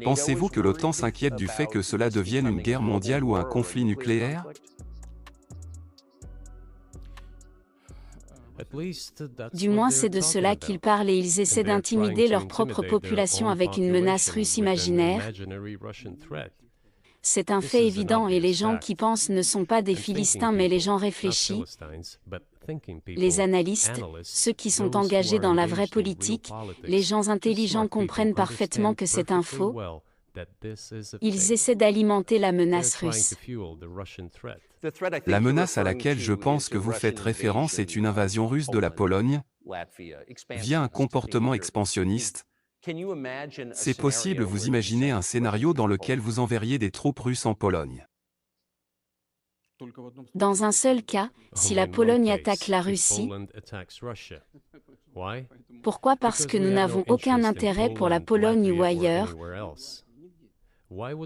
Pensez-vous que l'OTAN s'inquiète du fait que cela devienne une guerre mondiale ou un conflit nucléaire? Du moins c'est de cela qu'ils parlent et ils essaient d'intimider leur propre population avec une menace russe imaginaire. C'est un fait évident et les gens qui pensent ne sont pas des Philistins mais les gens réfléchis, les analystes, ceux qui sont engagés dans la vraie politique, les gens intelligents comprennent parfaitement que c'est un faux. Ils essaient d'alimenter la menace russe. La menace à laquelle je pense que vous faites référence est une invasion russe de la Pologne via un comportement expansionniste. C'est possible, vous imaginez un scénario dans lequel vous enverriez des troupes russes en Pologne. Dans un seul cas, si la Pologne attaque la Russie. Pourquoi? Parce que nous n'avons aucun intérêt pour la Pologne ou ailleurs.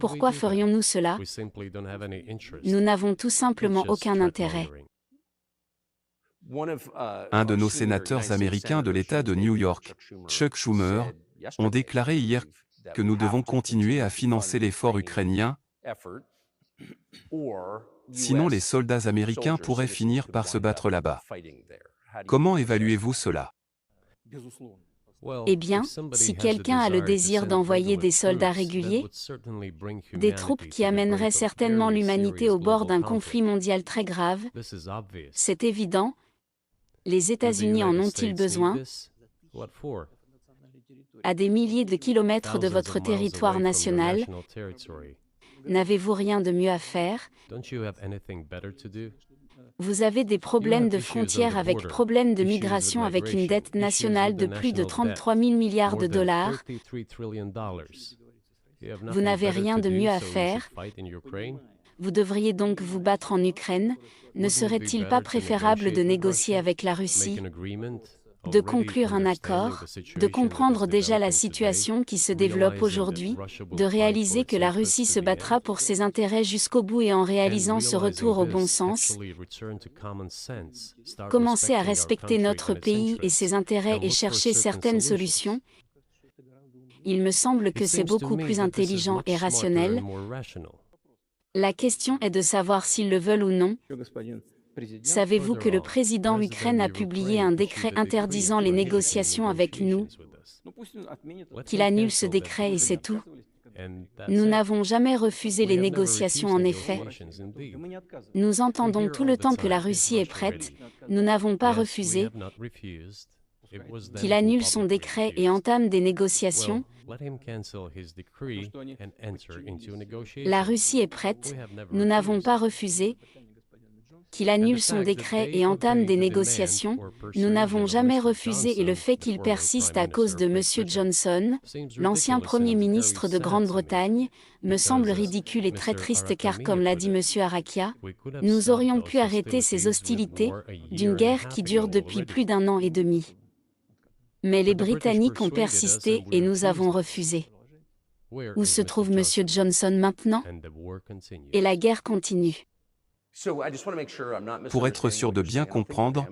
Pourquoi ferions-nous cela? Nous n'avons tout simplement aucun intérêt. Un de nos sénateurs américains de l'État de New York, Chuck Schumer, ont déclaré hier que nous devons continuer à financer l'effort ukrainien, sinon les soldats américains pourraient finir par se battre là-bas. Comment évaluez-vous cela? Eh bien, si quelqu'un a le désir d'envoyer des soldats réguliers, des troupes qui amèneraient certainement l'humanité au bord d'un conflit mondial très grave, c'est évident. Les États-Unis en ont-ils besoin? À des milliers de kilomètres de votre territoire national, n'avez-vous rien de mieux à faire? Vous avez des problèmes de frontières avec problèmes de migration avec une dette nationale de plus de 33 000 milliards de dollars. Vous n'avez rien de mieux à faire. Vous devriez donc vous battre en Ukraine. Ne serait-il pas préférable de négocier avec la Russie, de conclure un accord, de comprendre déjà la situation qui se développe aujourd'hui, de réaliser que la Russie se battra pour ses intérêts jusqu'au bout et en réalisant ce retour au bon sens, commencer à respecter notre pays et ses intérêts et chercher certaines solutions? Il me semble que c'est beaucoup plus intelligent et rationnel. La question est de savoir s'ils le veulent ou non. Savez-vous que le président Ukraine a publié un décret interdisant les négociations avec nous? Qu'il annule ce décret et c'est tout. Nous n'avons jamais refusé les négociations en effet. Nous entendons tout le temps que la Russie est prête, nous n'avons pas refusé. Qu'il annule son décret et entame des négociations. La Russie est prête, nous n'avons pas refusé. Qu'il annule son décret et entame des négociations, nous n'avons jamais refusé et le fait qu'il persiste à cause de M. Johnson, l'ancien Premier ministre de Grande-Bretagne, me semble ridicule et très triste car comme l'a dit M. Arakia, nous aurions pu arrêter ces hostilités, d'une guerre qui dure depuis plus d'un an et demi. Mais les Britanniques ont persisté et nous avons refusé. Où se trouve M. Johnson maintenant? Et la guerre continue. Pour être sûr de bien comprendre,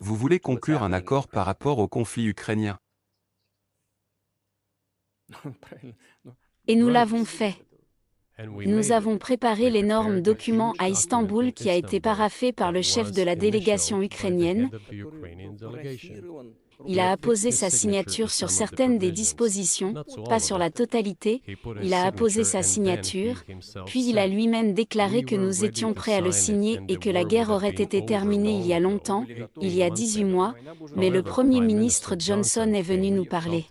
vous voulez conclure un accord par rapport au conflit ukrainien. Et nous l'avons fait. Nous avons préparé l'énorme document à Istanbul qui a été paraphé par le chef de la délégation ukrainienne. Il a apposé sa signature sur certaines des dispositions, pas sur la totalité, il a apposé sa signature, puis il a lui-même déclaré que nous étions prêts à le signer et que la guerre aurait été terminée il y a longtemps, il y a 18 mois, mais le Premier ministre Johnson est venu nous parler.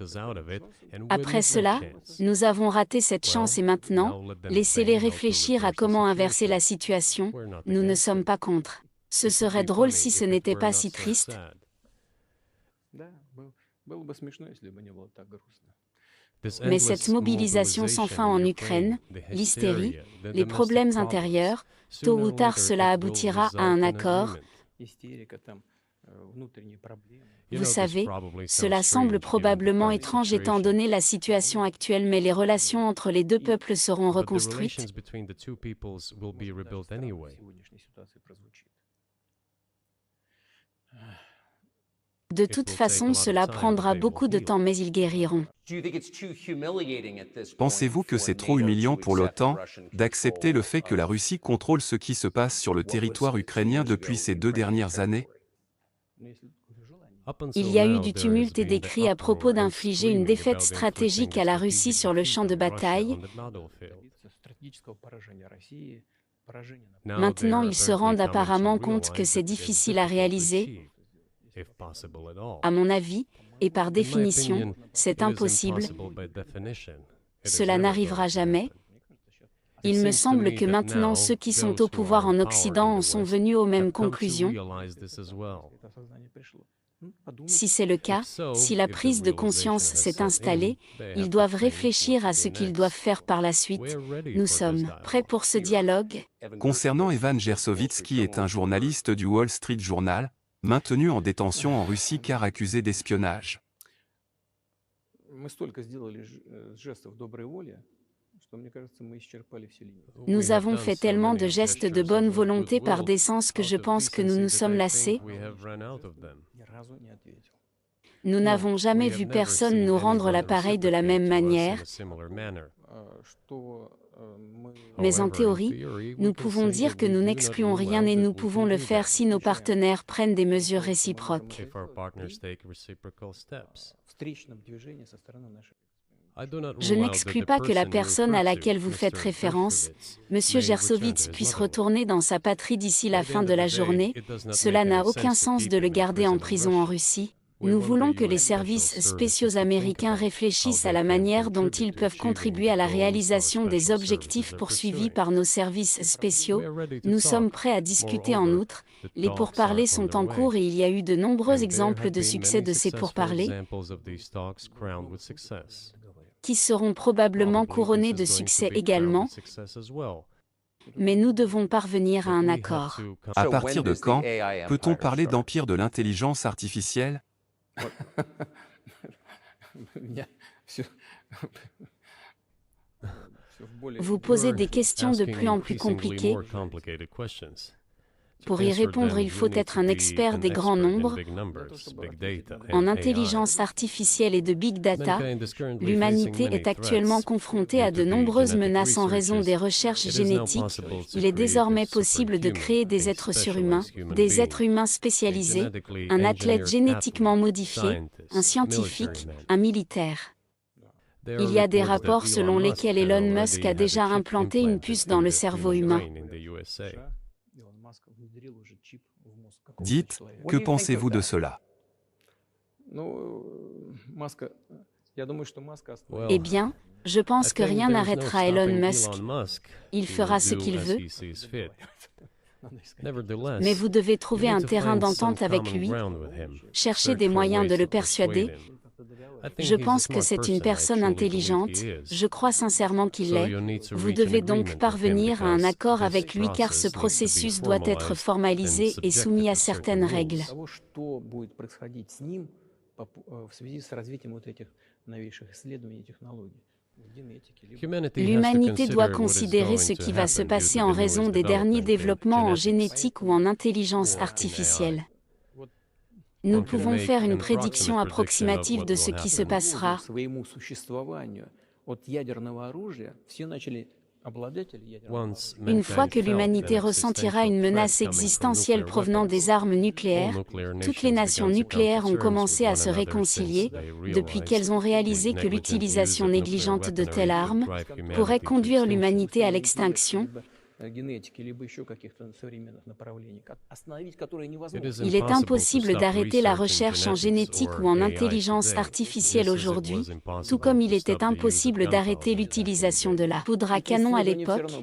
Après cela, nous avons raté cette chance et maintenant, laissez-les réfléchir à comment inverser la situation, nous ne sommes pas contre. Ce serait drôle si ce n'était pas si triste. Mais cette mobilisation sans fin en Ukraine, l'hystérie, les problèmes intérieurs, tôt ou tard cela aboutira à un accord. Vous savez, cela semble probablement étrange étant donné la situation actuelle mais les relations entre les deux peuples seront reconstruites. De toute façon, cela prendra beaucoup de temps, mais ils guériront. Pensez-vous que c'est trop humiliant pour l'OTAN d'accepter le fait que la Russie contrôle ce qui se passe sur le territoire ukrainien depuis ces 2 dernières années? Il y a eu du tumulte et des cris à propos d'infliger une défaite stratégique à la Russie sur le champ de bataille. Maintenant, ils se rendent apparemment compte que c'est difficile à réaliser. À mon avis, et par définition, c'est impossible. Cela n'arrivera jamais. Il me semble que maintenant ceux qui sont au pouvoir en Occident en sont venus aux mêmes conclusions. Si c'est le cas, si la prise de conscience s'est installée, ils doivent réfléchir à ce qu'ils doivent faire par la suite. Nous sommes prêts pour ce dialogue. Concernant Evan Gersovitz, qui est un journaliste du Wall Street Journal, maintenu en détention en Russie car accusé d'espionnage. Nous avons fait tellement de gestes de bonne volonté par décence que je pense que nous nous sommes lassés. Nous n'avons jamais vu personne nous rendre l'appareil de la même manière. Mais en théorie, nous pouvons dire que nous n'excluons rien et nous pouvons le faire si nos partenaires prennent des mesures réciproques. Je n'exclus pas que la personne à laquelle vous faites référence, M. Gersovitz, puisse retourner dans sa patrie d'ici la fin de la journée. Cela n'a aucun sens de le garder en prison en Russie. Nous voulons que les services spéciaux américains réfléchissent à la manière dont ils peuvent contribuer à la réalisation des objectifs poursuivis par nos services spéciaux. Nous sommes prêts à discuter en outre. Les pourparlers sont en cours et il y a eu de nombreux exemples de succès de ces pourparlers, qui seront probablement couronnés de succès également. Mais nous devons parvenir à un accord. À partir de quand peut-on parler d'empire de l'intelligence artificielle? Vous posez des questions de plus en plus compliquées. Pour y répondre, il faut être un expert des grands nombres. En intelligence artificielle et de big data, l'humanité est actuellement confrontée à de nombreuses menaces en raison des recherches génétiques. Il est désormais possible de créer des êtres surhumains, des êtres humains spécialisés, un athlète génétiquement modifié, un scientifique, un militaire. Il y a des rapports selon lesquels Elon Musk a déjà implanté une puce dans le cerveau humain. Dites, que pensez-vous de cela? Eh bien, je pense que rien n'arrêtera Elon Musk. Il fera ce qu'il veut. Mais vous devez trouver un terrain d'entente avec lui, chercher des moyens de le persuader. Je pense que c'est une personne intelligente, je crois sincèrement qu'il l'est. Vous devez donc parvenir à un accord avec lui car ce processus doit être formalisé et soumis à certaines règles. L'humanité doit considérer ce qui va se passer en raison des derniers développements en génétique ou en intelligence artificielle. Nous pouvons faire une prédiction approximative de ce qui se passera. Une fois que l'humanité ressentira une menace existentielle provenant des armes nucléaires, toutes les nations nucléaires ont commencé à se réconcilier, depuis qu'elles ont réalisé que l'utilisation négligente de telles armes pourrait conduire l'humanité à l'extinction. Il est impossible d'arrêter la recherche en génétique ou en intelligence artificielle aujourd'hui, tout comme il était impossible d'arrêter l'utilisation de la poudre à canon à l'époque.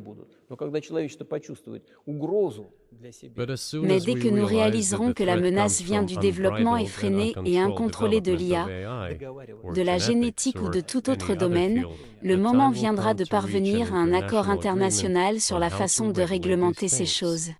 Mais dès que nous réaliserons que la menace vient du développement effréné et incontrôlé de l'IA, de la génétique ou de tout autre domaine, le moment viendra de parvenir à un accord international sur la façon de réglementer ces choses.